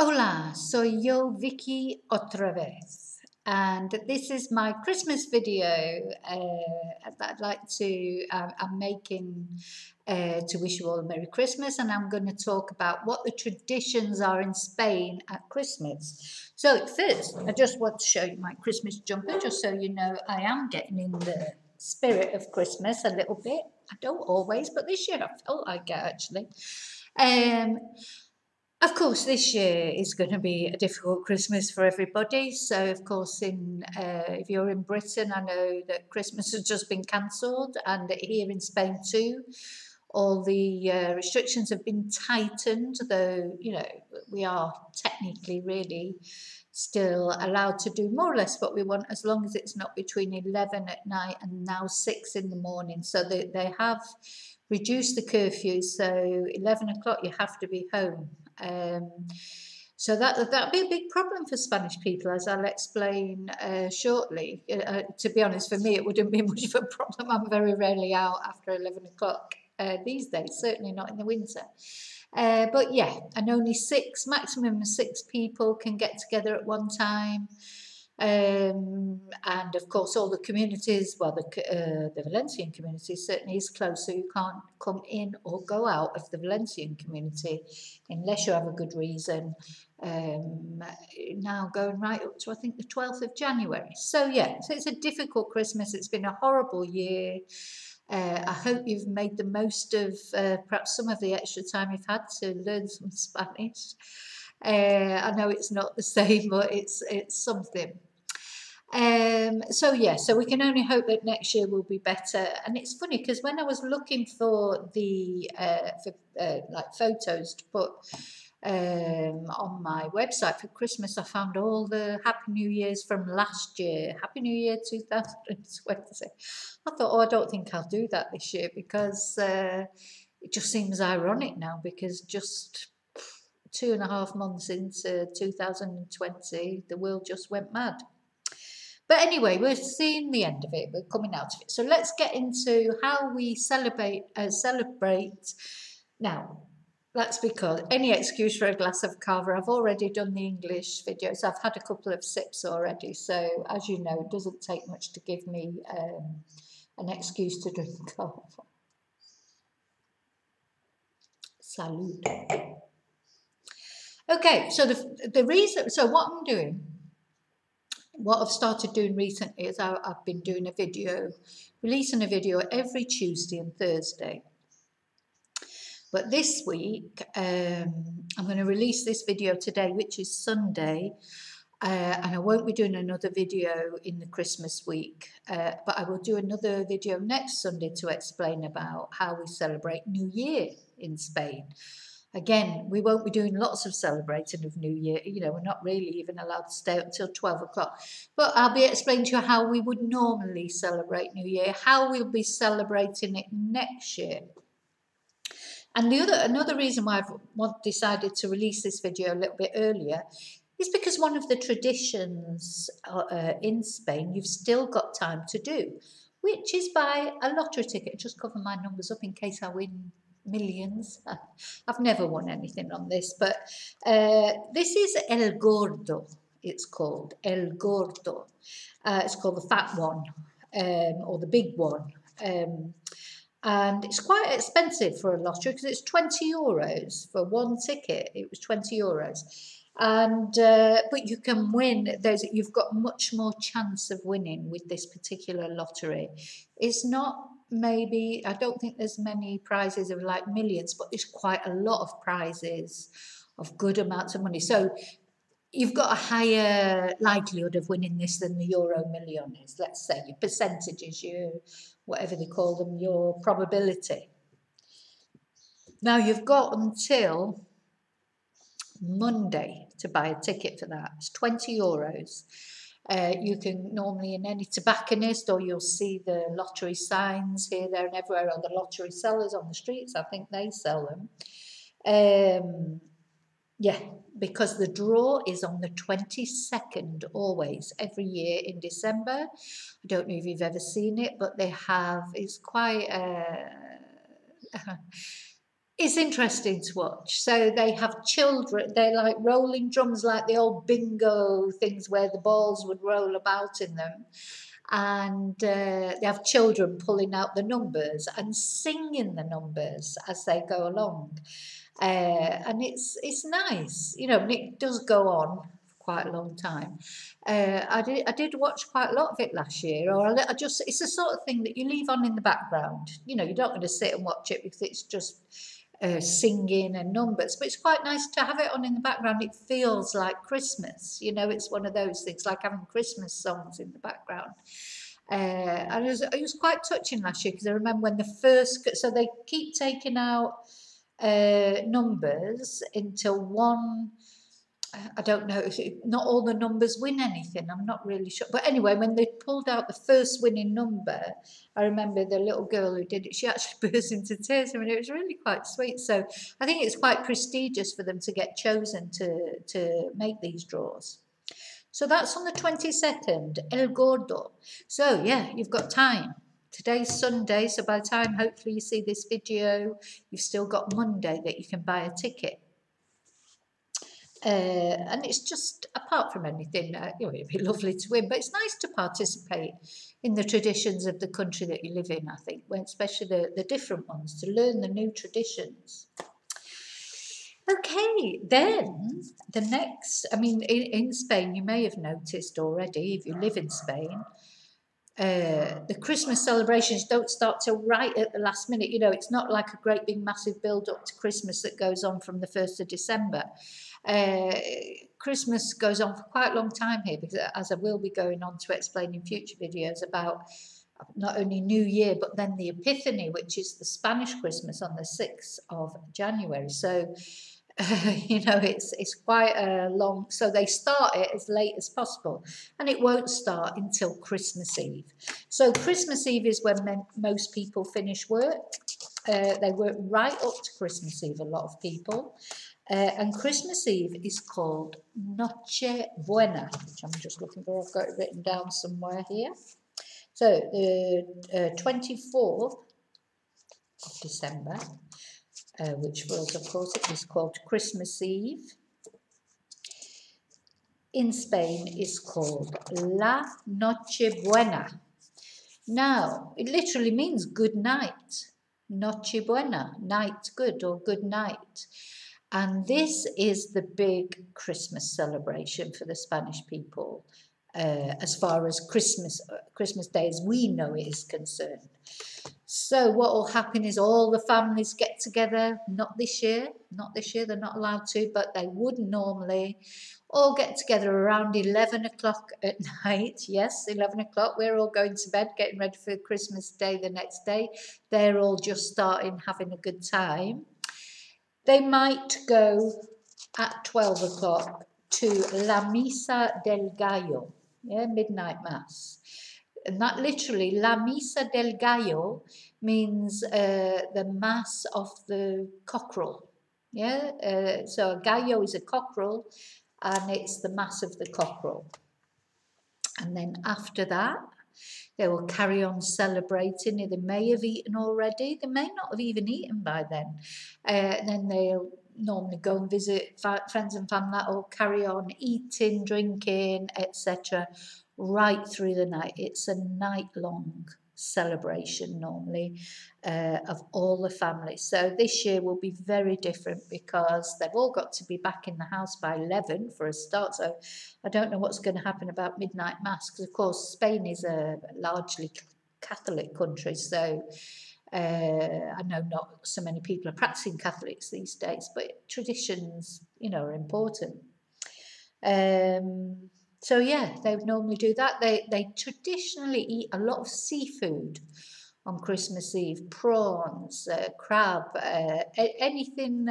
Hola, soy yo, Vicky, otra vez. And this is my Christmas video that I'd like to, I'm making to wish you all a Merry Christmas. And I'm going to talk about what the traditions are in Spain at Christmas. So first, I just want to show you my Christmas jumper, just so you know I am getting in the spirit of Christmas a little bit. I don't always, but this year I felt like it actually. Of course, this year is going to be a difficult Christmas for everybody. So, of course, if you're in Britain, I know that Christmas has just been cancelled, and here in Spain too, all the restrictions have been tightened. Though we are technically really still allowed to do more or less what we want, as long as it's not between 11 at night and now 6 in the morning. So they have reduced the curfew. So 11 o'clock you have to be home. So that'd be a big problem for Spanish people, as I'll explain shortly. To be honest, for me, it wouldn't be much of a problem. I'm very rarely out after 11 o'clock these days, certainly not in the winter. But yeah, and only maximum of 6 people can get together at one time. And of course, all the communities, well, the Valencian community certainly is closed, so you can't come in or go out of the Valencian community unless you have a good reason. Now going right up to, I think, the 12th of January. So yeah, so it's a difficult Christmas. It's been a horrible year. I hope you've made the most of perhaps some of the extra time you've had to learn some Spanish. I know it's not the same, but it's something. So we can only hope that next year will be better. And it's funny because when I was looking for the like photos to put on my website for Christmas, I found all the Happy New Years from last year. Happy New Year 2020. I thought, oh, I don't think I'll do that this year because it just seems ironic now, because just 2.5 months into 2020, the world just went mad. But anyway, we're seeing the end of it. We're coming out of it. So let's get into how we celebrate. Now, that's because any excuse for a glass of cava. I've already done the English videos. I've had a couple of sips already. So as you know, it doesn't take much to give me an excuse to drink cava. Salud. Okay, so the reason, so what I'm doing, what I've started doing recently is I've been doing a video, releasing a video every Tuesday and Thursday. But this week, I'm going to release this video today, which is Sunday, and I won't be doing another video in the Christmas week, but I will do another video next Sunday to explain about how we celebrate New Year in Spain. Again, we won't be doing lots of celebrating of New Year. We're not really even allowed to stay up until 12 o'clock. But I'll be explaining to you how we would normally celebrate New Year, how we'll be celebrating it next year. And another reason why I've decided to release this video a little bit earlier is because one of the traditions in Spain you've still got time to do, which is buy a lottery ticket. Just cover my numbers up in case I win millions. I've never won anything on this, but this is El Gordo. It's called El Gordo. It's called the fat one, or the big one. And it's quite expensive for a lottery because it's 20 euros for one ticket. It was 20 euros. And but you can win. You've got much more chance of winning with this particular lottery. It's not, maybe, I don't think there's many prizes of like millions, but there's quite a lot of prizes of good amounts of money. So you've got a higher likelihood of winning this than the Euro Million is, let's say, your percentages, your whatever they call them, your probability. Now you've got until Monday to buy a ticket for that. It's 20 euros. You can normally in any tobacconist, or you'll see the lottery signs here, there and everywhere, or the lottery sellers on the streets. I think they sell them. Yeah, because the draw is on the 22nd always, every year in December. I don't know if you've ever seen it, but it's quite It's interesting to watch. So they have children, they're like rolling drums, like the old bingo things where the balls would roll about in them. And they have children pulling out the numbers and singing the numbers as they go along. And it's nice, you know, and it does go on for quite a long time. I did watch quite a lot of it last year, or I just, it's the sort of thing that you leave on in the background. You know, you don't want to sit and watch it because it's just singing and numbers, but it's quite nice to have it on in the background. It feels like Christmas, you know, it's one of those things, like having Christmas songs in the background. And it was quite touching last year because I remember when the first, so they keep taking out numbers until one, I don't know if not all the numbers win anything. I'm not really sure. But anyway, when they pulled out the first winning number, I remember the little girl who did it, she actually burst into tears. I mean, it was really quite sweet. So I think it's quite prestigious for them to get chosen to make these draws. So that's on the 22nd, El Gordo. So yeah, you've got time. Today's Sunday, so by the time hopefully you see this video, you've still got Monday that you can buy a ticket. And it's just, apart from anything, you know, it'd be lovely to win, but it's nice to participate in the traditions of the country that you live in, I think, especially the different ones, to learn the new traditions. Okay, then the next, I mean, in Spain, you may have noticed already, if you live in Spain, the Christmas celebrations don't start till right at the last minute. You know, it's not like a great big massive build up to Christmas that goes on from the 1st of December. Christmas goes on for quite a long time here, because as I will be going on to explain in future videos about not only New Year, but then the Epiphany, which is the Spanish Christmas on the 6th of January. So, you know, it's quite a long, so they start it as late as possible, and it won't start until Christmas Eve. So Christmas Eve is when most people finish work. They work right up to Christmas Eve, a lot of people. And Christmas Eve is called Noche Buena, which I'm just looking for. I've got it written down somewhere here. So the 24th of December, which for us, of course, it is called Christmas Eve. In Spain, is called La Nochebuena. Now, it literally means good night. Nochebuena, night good or good night. And this is the big Christmas celebration for the Spanish people, as far as Christmas Day as we know it is concerned. So what will happen is all the families get together, not this year, they're not allowed to, but they would normally all get together around 11 o'clock at night. Yes, 11 o'clock, we're all going to bed, getting ready for Christmas Day the next day. They're all just starting, having a good time. They might go at 12 o'clock to La Misa del Gallo, yeah, midnight mass. And that literally, La Misa del Gallo, means the mass of the cockerel. Yeah, so a gallo is a cockerel, and it's the mass of the cockerel. And then after that, they will carry on celebrating. They may have eaten already. They may not have even eaten by then. Then they'll normally go and visit friends and family, or carry on eating, drinking, etc. right through the night. It's a night-long celebration normally of all the families. So this year will be very different because they've all got to be back in the house by 11 for a start. So I don't know what's going to happen about midnight mass, because of course Spain is a largely Catholic country, so I know not so many people are practicing Catholics these days, but traditions, you know, are important. So yeah, they would normally do that. They traditionally eat a lot of seafood on Christmas Eve, prawns, crab, anything,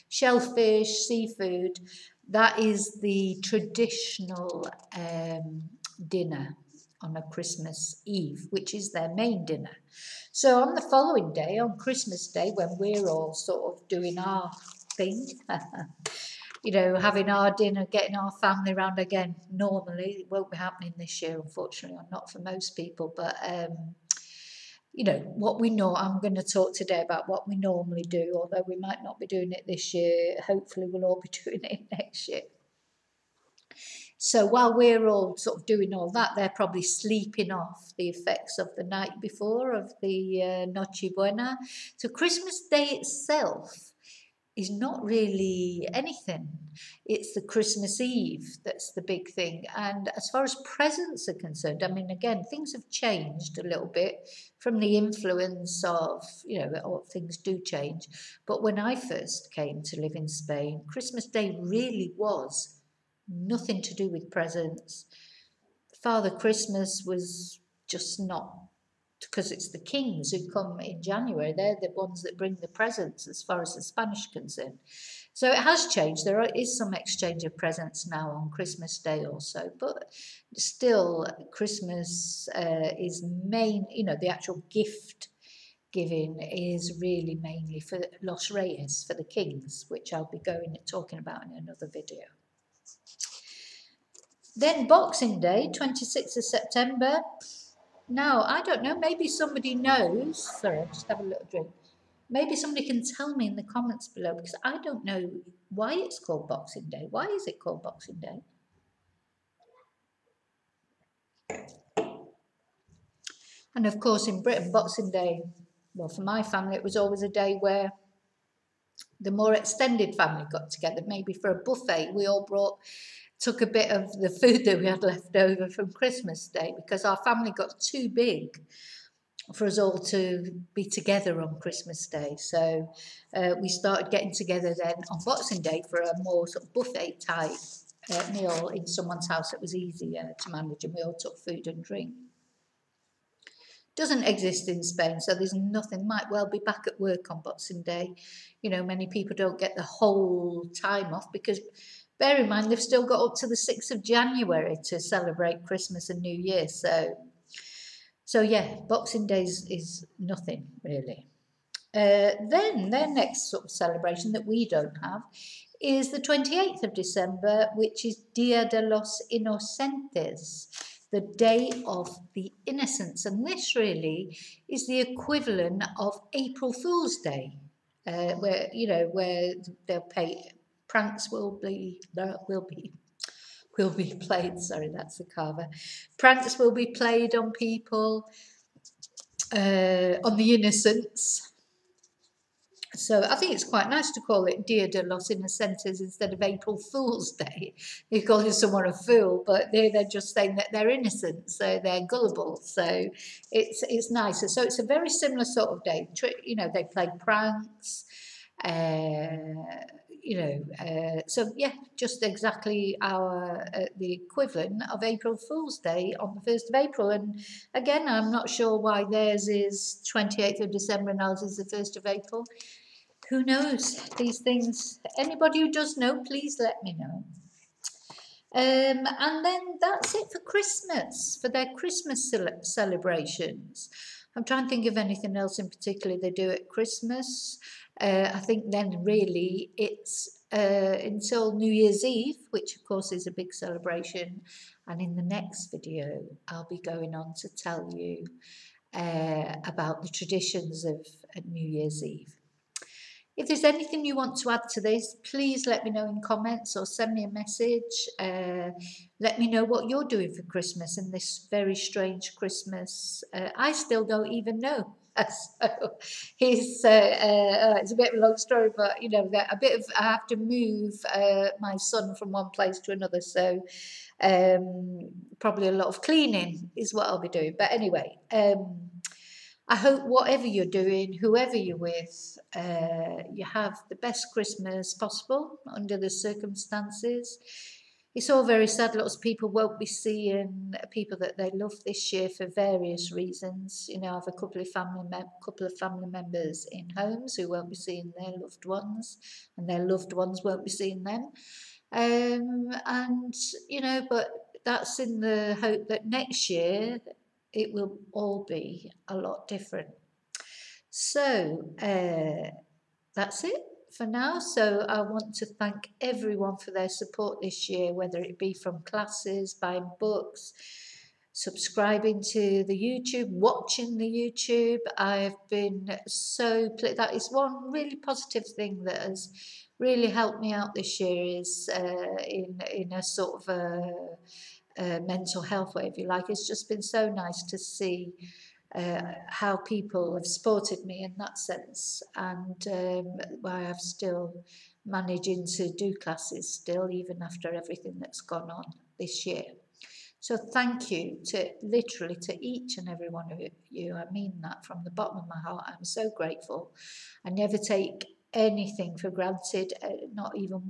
shellfish, seafood. That is the traditional dinner on a Christmas Eve, which is their main dinner. So on the following day, on Christmas Day, when we're all sort of doing our thing, you know, having our dinner, getting our family around again, normally, it won't be happening this year, unfortunately, or not for most people, but you know, what we know. I'm going to talk today about what we normally do, although we might not be doing it this year. Hopefully we'll all be doing it next year. So while we're all sort of doing all that, they're probably sleeping off the effects of the night before, of the Noche Buena. So Christmas Day itself is not really anything. It's the Christmas Eve that's the big thing. And as far as presents are concerned, I mean, again, things have changed a little bit from the influence of, you know, things do change. But when I first came to live in Spain, Christmas Day really was nothing to do with presents. Father Christmas was just not, because it's the kings who come in January. They're the ones that bring the presents as far as the Spanish are concerned. So it has changed. There is some exchange of presents now on Christmas Day also, but still Christmas is main, you know, the actual gift giving is really mainly for Los Reyes, for the kings, which I'll be talking about in another video. Then Boxing Day, 26th of September. Now, I don't know, maybe somebody knows. Sorry, I'll just have a little drink. Maybe somebody can tell me in the comments below, because I don't know why it's called Boxing Day. Why is it called Boxing Day? And of course, in Britain, Boxing Day, well, for my family, it was always a day where the more extended family got together, maybe for a buffet. We all took a bit of the food that we had left over from Christmas Day, because our family got too big for us all to be together on Christmas Day. So we started getting together then on Boxing Day for a more sort of buffet type meal in someone's house. It was easier to manage, and we all took food and drink. Doesn't exist in Spain, so there's nothing. Might well be back at work on Boxing Day. You know, many people don't get the whole time off, because bear in mind they've still got up to the 6th of January to celebrate Christmas and New Year. So yeah, Boxing Day is nothing really. Then their next sort of celebration that we don't have is the 28th of December, which is Día de los Inocentes, the Day of the Innocents. And this really is the equivalent of April Fool's Day, where, you know, where they'll pay, pranks will be played, sorry, that's the carver. Pranks will be played on people, on the innocents. So I think it's quite nice to call it Dia de los Inocentes instead of April Fool's Day. You're calling someone a fool, but they're just saying that they're innocent, so they're gullible. So it's nicer. So it's a very similar sort of day. You know, they play pranks. So yeah, just exactly the equivalent of April Fool's Day on the 1st of April. And again, I'm not sure why theirs is 28th of December and ours is the 1st of April. Who knows these things? Anybody who does know, please let me know. And then that's it for Christmas, for their Christmas celebrations. I'm trying to think of anything else in particular they do at Christmas. I think then really it's until New Year's Eve, which of course is a big celebration. And in the next video, I'll be going on to tell you about the traditions of New Year's Eve. If there's anything you want to add to this, please let me know in comments or send me a message. Let me know what you're doing for Christmas in this very strange Christmas. I still don't even know. So it's a bit of a long story, but you know, I have to move my son from one place to another, so probably a lot of cleaning is what I'll be doing. But anyway, I hope whatever you're doing, whoever you're with, you have the best Christmas possible under the circumstances. It's all very sad. Lots of people won't be seeing people that they love this year for various reasons. You know, I have a couple of family members in homes who won't be seeing their loved ones, and their loved ones won't be seeing them. And you know, but that's in the hope that next year it will all be a lot different. So that's it for now. So I want to thank everyone for their support this year, whether it be from classes, buying books, subscribing to the YouTube, watching the YouTube. I've been so that is one really positive thing that has really helped me out this year, is in a sort of a mental health way, if you like. It's just been so nice to see how people have supported me in that sense, and why I'm still managing to do classes still, even after everything that's gone on this year. So thank you to literally to each and every one of you. I mean that from the bottom of my heart. I'm so grateful. I never take anything for granted, not even,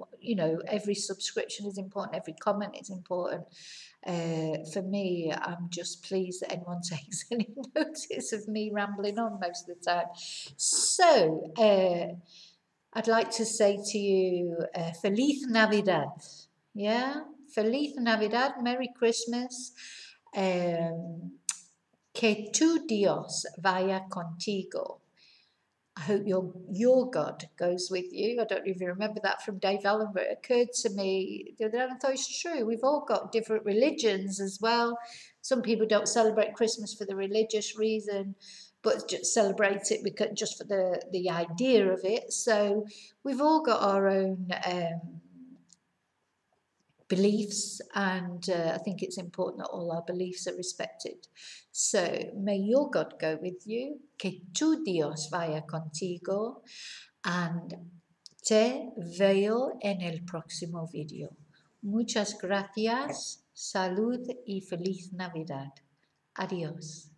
every subscription is important, every comment is important. For me, I'm just pleased that anyone takes any notice of me rambling on most of the time. So, I'd like to say to you, Felíz Navidad. Yeah? Feliz Navidad, Merry Christmas. Que tu Dios vaya contigo. I hope your God goes with you. I don't know if you remember that from Dave Allen, but it occurred to me the other day, and I thought it's true. We've all got different religions as well. Some people don't celebrate Christmas for the religious reason, but just celebrate it because just for the idea of it. So we've all got our own beliefs, and I think it's important that all our beliefs are respected. So may your God go with you, que tu Dios vaya contigo, and te veo en el próximo video. Muchas gracias, salud y feliz Navidad. Adiós.